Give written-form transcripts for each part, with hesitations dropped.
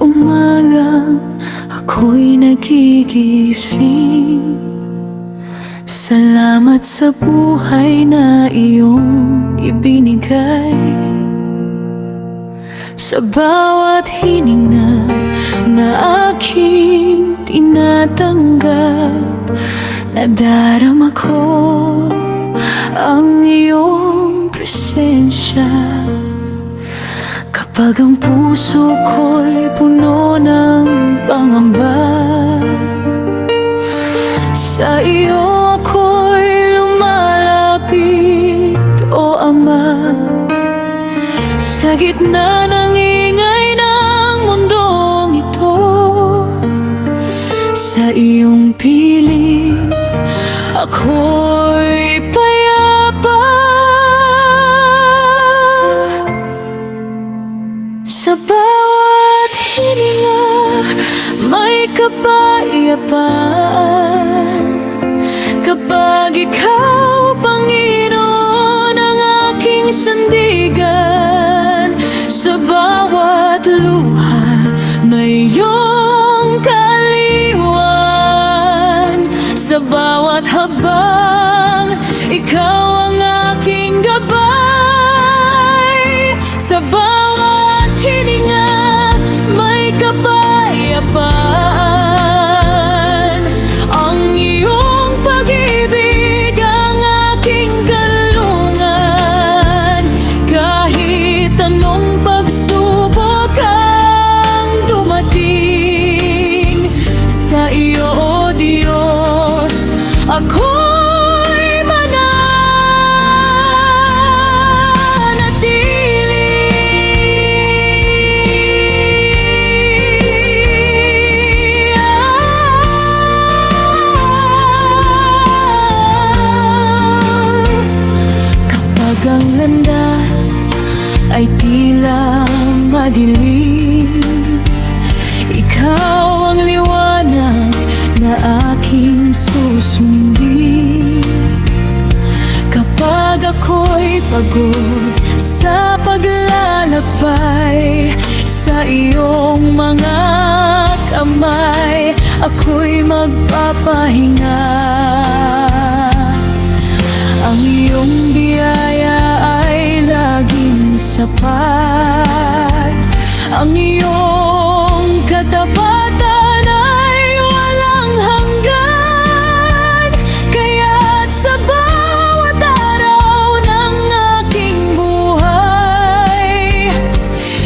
umaga ako'y nagigising. Salamat sa buhay na iyong ibinigay. Sa bawat hininga na aking tinatanggap, nadarama ko ang iyong presensya. Kapag ang puso ko'y puno ng pangamba, sa iyo ako'y lumalapit, O Ama. Sa gitna ng ingay ng mundong ito, sa iyong piling ako'y payapa. Sa bawat hininga may kapayapaan. Kapag ikaw, Panginoon, ang aking sandigan, sa bawat luha may iyong kaliwan. Sa bawat hakbang, ikaw ang aking gabay. Sa bawat hininga may kapayapaan. Ang iyong pag-ibig ang aking galungan. Kahit anong pagsubok ang dumating, sa iyo, O Diyos, ako'y mananatili. Kapag ang landas ay tila madilim, ikaw ang liwanag na aking susundin. Kapag ako'y pagod sa paglalakbay, sa iyong mga kamay ako'y magpapahinga. Ang iyong biyaya ay laging sapat. Ang iyong katapatan ay walang hanggan. Kaya't sa bawat araw ng aking buhay,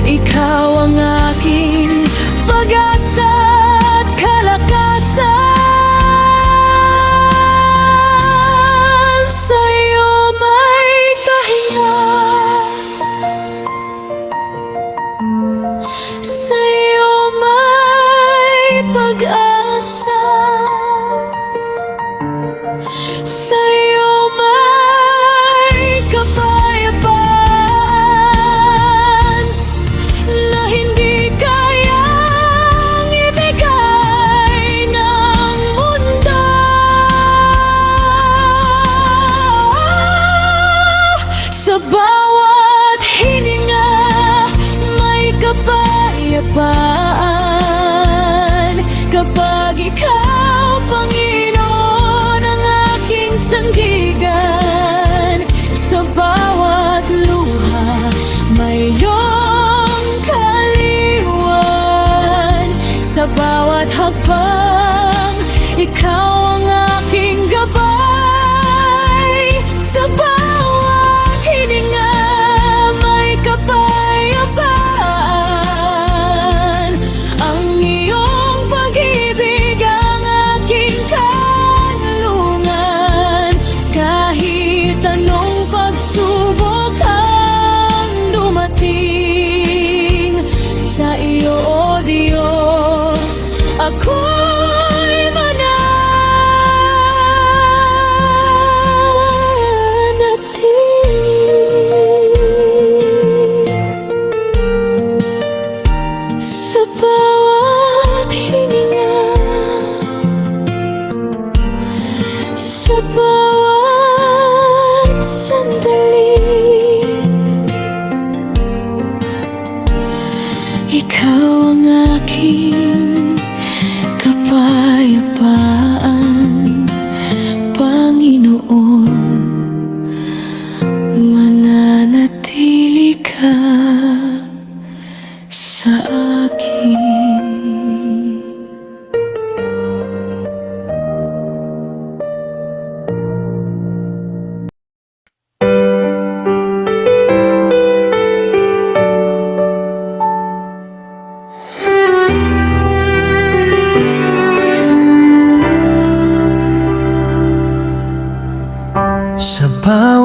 ikaw ang aking pag-asa at kalakasan. Sa iyo may kahinga, sa iyo may pag-asa. Sa iyo may kapayapaan na hindi kayang ibigay ng mundo. Sa bawat hininga may kapayapaan. Kapag ikaw, Panginoon, ang aking sandigan, sa bawat luha may iyong kaliwan. Sa bawat hakbang, ikaw ang aking gabay. Sa bawat hininga may kapayapaan. Ang iyong pag-ibig ang aking kanlungan. Kahit anong pagsubok ang dumating, sa iyo, O Diyos, ako'y mananatili.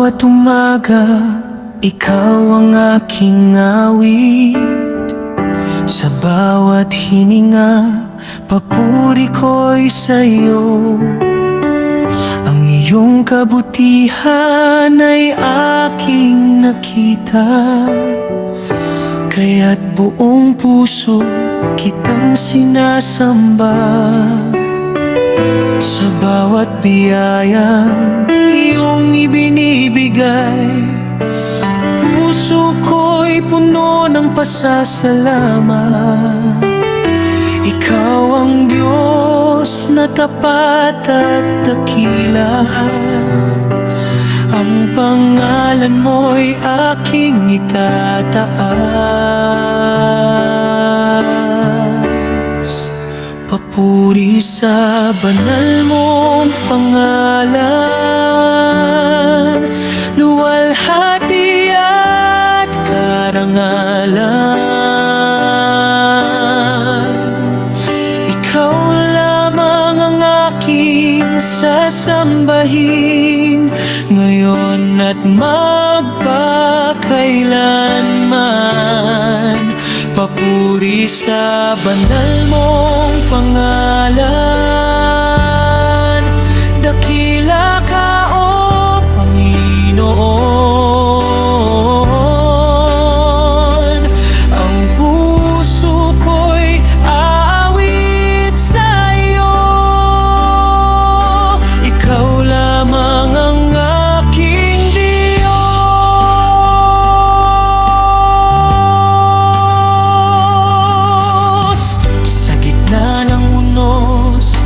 bawat umaga, ikaw ang aking awit. Sa bawat hininga, papuri ko'y sa'yo. Ang iyong kabutihan ay aking nakita, kaya't buong puso kitang sinasamba. Sa bawat biyayang iyong ibinibigay, puso ko'y puno ng pasasalamat. Ikaw ang Diyos na tapat at dakila. Ang pangalan mo'y aking itataas. Papuri sa banal mong pangalan, luwalhati at karangalan. Ikaw lamang ang aking sasambahin, ngayon at magpakailanman. Papuri sa banal mong pangalan, dakila ka o Panginoon. Ang puso ko'y aawit sa iyo, ikaw lamang ang aking Diyos. Sa gitna ng unos,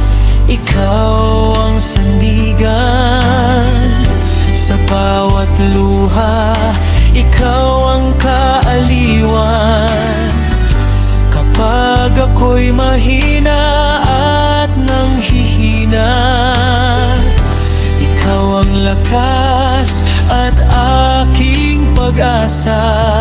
ikaw ang sandigan. Sa bawat luha, ikaw ang kaaliwan. Kapag ako'y mahina at nanghihina, ikaw ang lakas at aking pag-asa.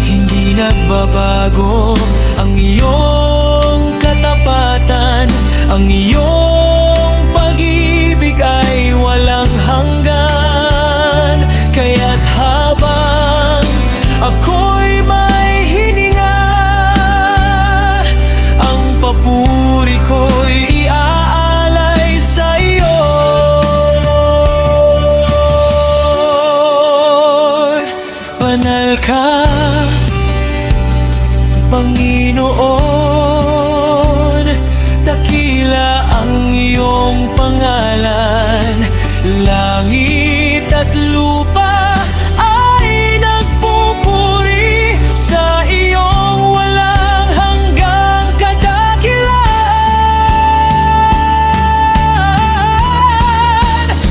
Hindi nagbabago ang iyong katapatan, ang iyong pag-ibig ay walang hanggan. Kaya't habang ako'y may hininga, ang papuri ko'y iaalay sa iyo. Banal ka, Panginoon, dakila ang iyong pangalan. Langit at lupa ay nagpupuri sa iyong walang hanggang kadakilaan.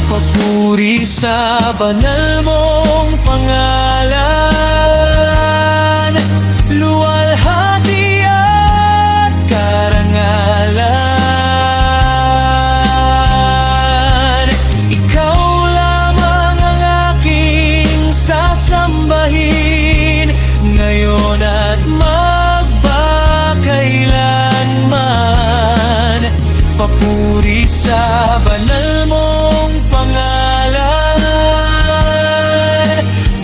Papuri sa banal mong pangalan, luwalhati at karangalan. Ikaw lamang ang aking sasambahin, ngayon at magpakailanman. Papuri sa banal mong pangalan,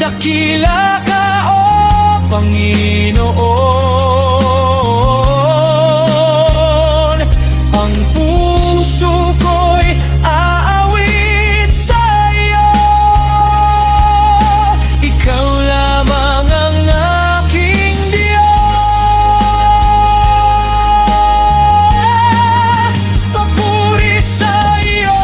dakila ka o Panginoon. Ang puso ko'y aawit sa iyo, ikaw lamang ang aking Diyos. Papuri sa iyo,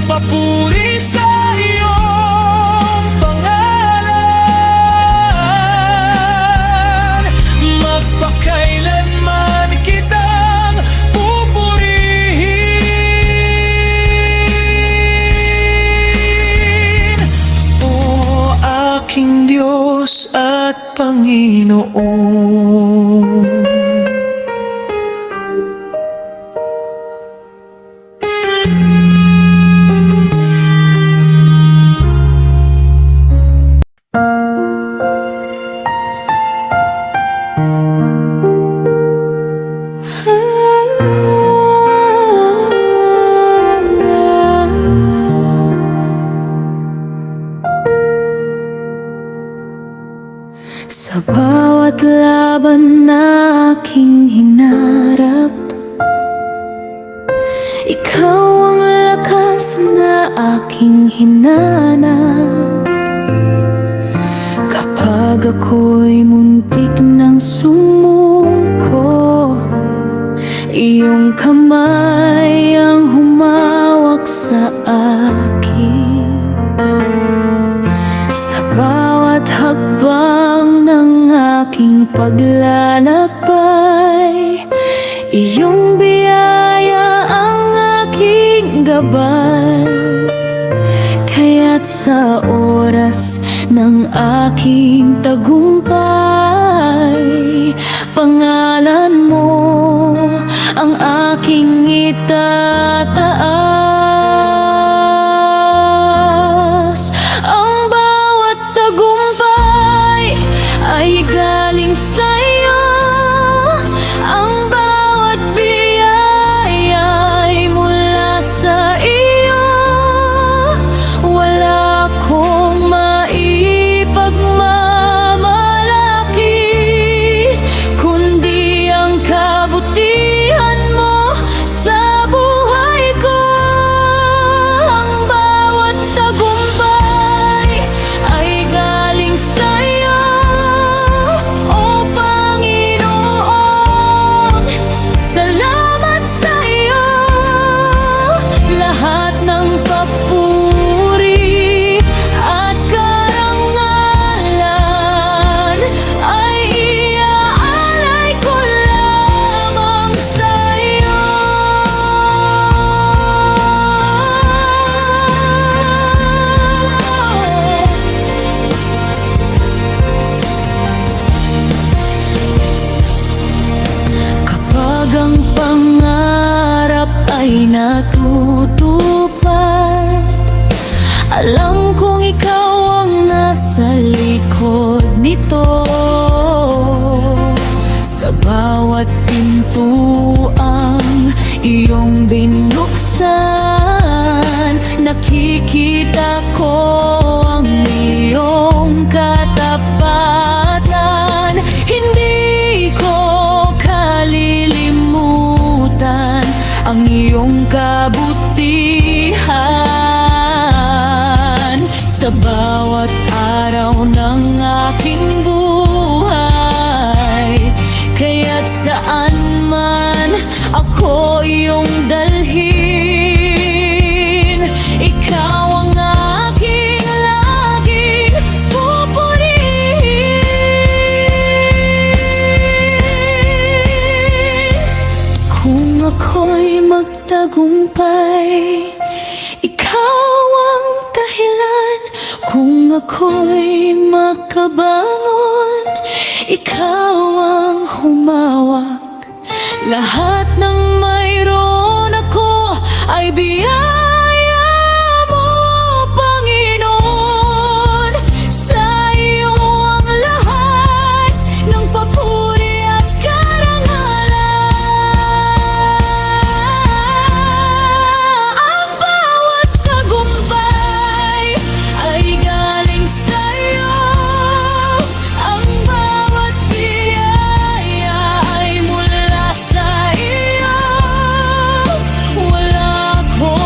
papuri sa iyong pangalan. Magpakailanman kitang pupurihin, o aking Diyos at Panginoon. Sa bawat laban na aking hinarap, ikaw ang lakas na aking hinanap. Kapag ako'y muntik ng sumuko, iyong kamay ang humawak sa akin. Sa bawat hakbang ng aking paglalakbay, iyong biyaya ang aking gabay. Kaya't sa oras ng aking tagumpay, pangalan mo ang aking itataas. Ang bawat tagumpay ay galing sa'yo, ang bawat biyaya ay mula sa iyo. Wala akong maipagmamalaki, kundi ang kabutihan mo sa buhay ko. Ang bawat tagumpay ay galing sa'yo, O Panginoon. Salamat sa'yo. Lahat ng papuri at karangalan ay iaalay ko lamang sa'yo. Kapag ang pangarap ay natutupad, alam kong ikaw ang nasa likod nito. Sa bawat pintuang iyong binuksan, nakikita ko ang iyong katapatan. Hindi ko kalilimutan ang iyong kabutihan. Sa bawat araw ng aking buhay, kaya't saan man ako iyong dalhin, ikaw ang aking laging pupurihin. Kung ako'y magtagumpay, ikaw ang dahilan. Kung ako'y makabangon, ikaw ang humawak. Lahat ng mayroon ako ay biyaya mo, Panginoon. Sa iyo ang lahat ng papuri at karangalan. Ang bawat tagumpay ay galing sa'yo, ang bawat biyaya ay mula sa iyo. Wala akong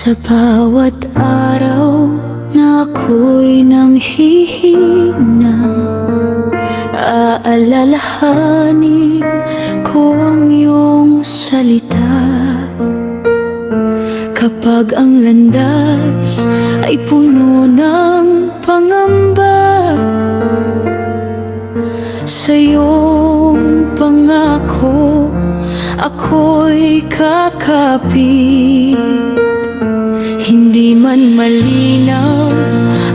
Sa bawat araw na ako'y nanghihina, aalalahanin ko ang iyong salita. Kapag ang landas ay puno ng pangamba, sa iyong pangako ako'y kakapit. Hindi man malinaw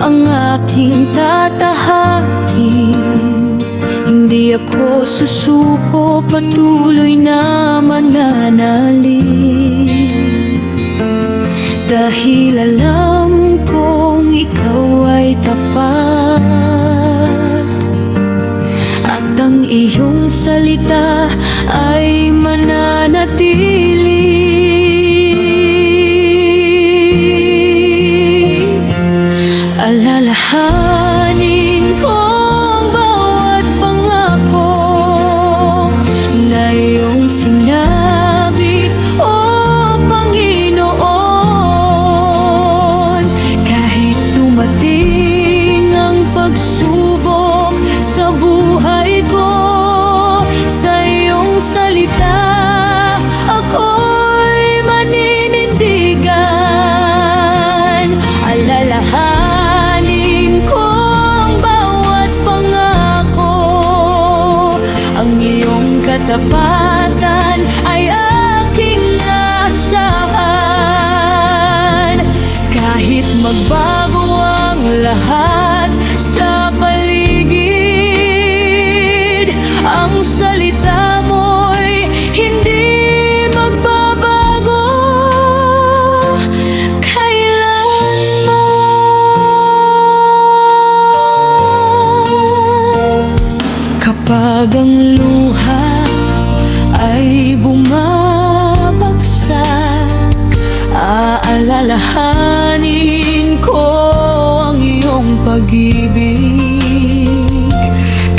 ang aking tatahakin, hindi ako susuko, patuloy na mananalig. Dahil alam kong ikaw ay tapat, at ang iyong salita ay mananatili. Alalahanin ko ang bawat pangako na iyong sinabi, O Panginoon. Kahit dumating ang pagsubok sa buhay ko, sa iyong salita ako'y maninindigan. Alalahanin ko ang bawat pangako, ang iyong katapatan ay aking asahan. Kahit magbago ang lahat sa paligid, ang salita mo'y hindi magbabago kailanman. Kapag ang luha ay bumabagsak, aalalahanin ko ang iyong pag-ibig.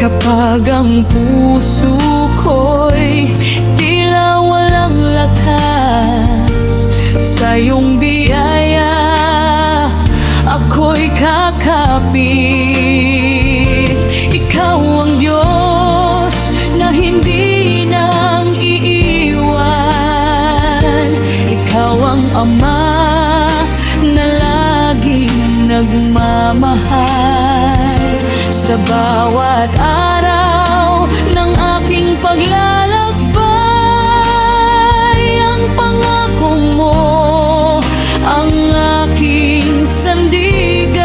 Kapag ang puso ko'y tila walang lakas, sa iyong biyaya ako'y kakapit. Ikaw ang Diyos na hindi nang iiwan, ikaw ang Ama na laging nagmamahal. Sa bawat araw ng aking paglalakbay, ang pangako mo ang aking sandigan.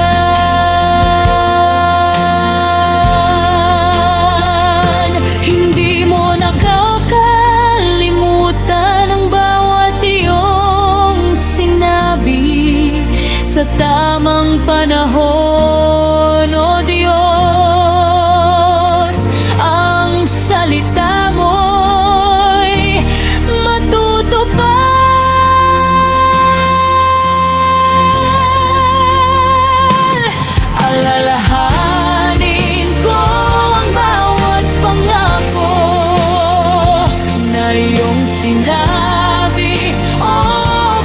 Hindi mo nakakalimutan ang bawat iyong sinabi sa tamang panahon, O Diyos. Ang salita mo'y matutupad. Alalahanin ko ang bawat pangako na iyong sinabi, O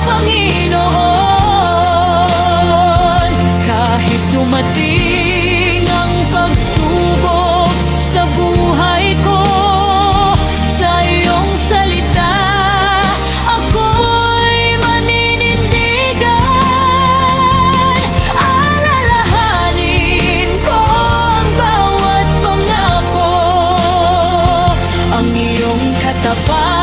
Panginoon. Kahit dumating ang pagsubok sa buhay ko, sa iyong salita ako'y maninindigan. Alalahanin ko ang bawat pangako, ang iyong katapat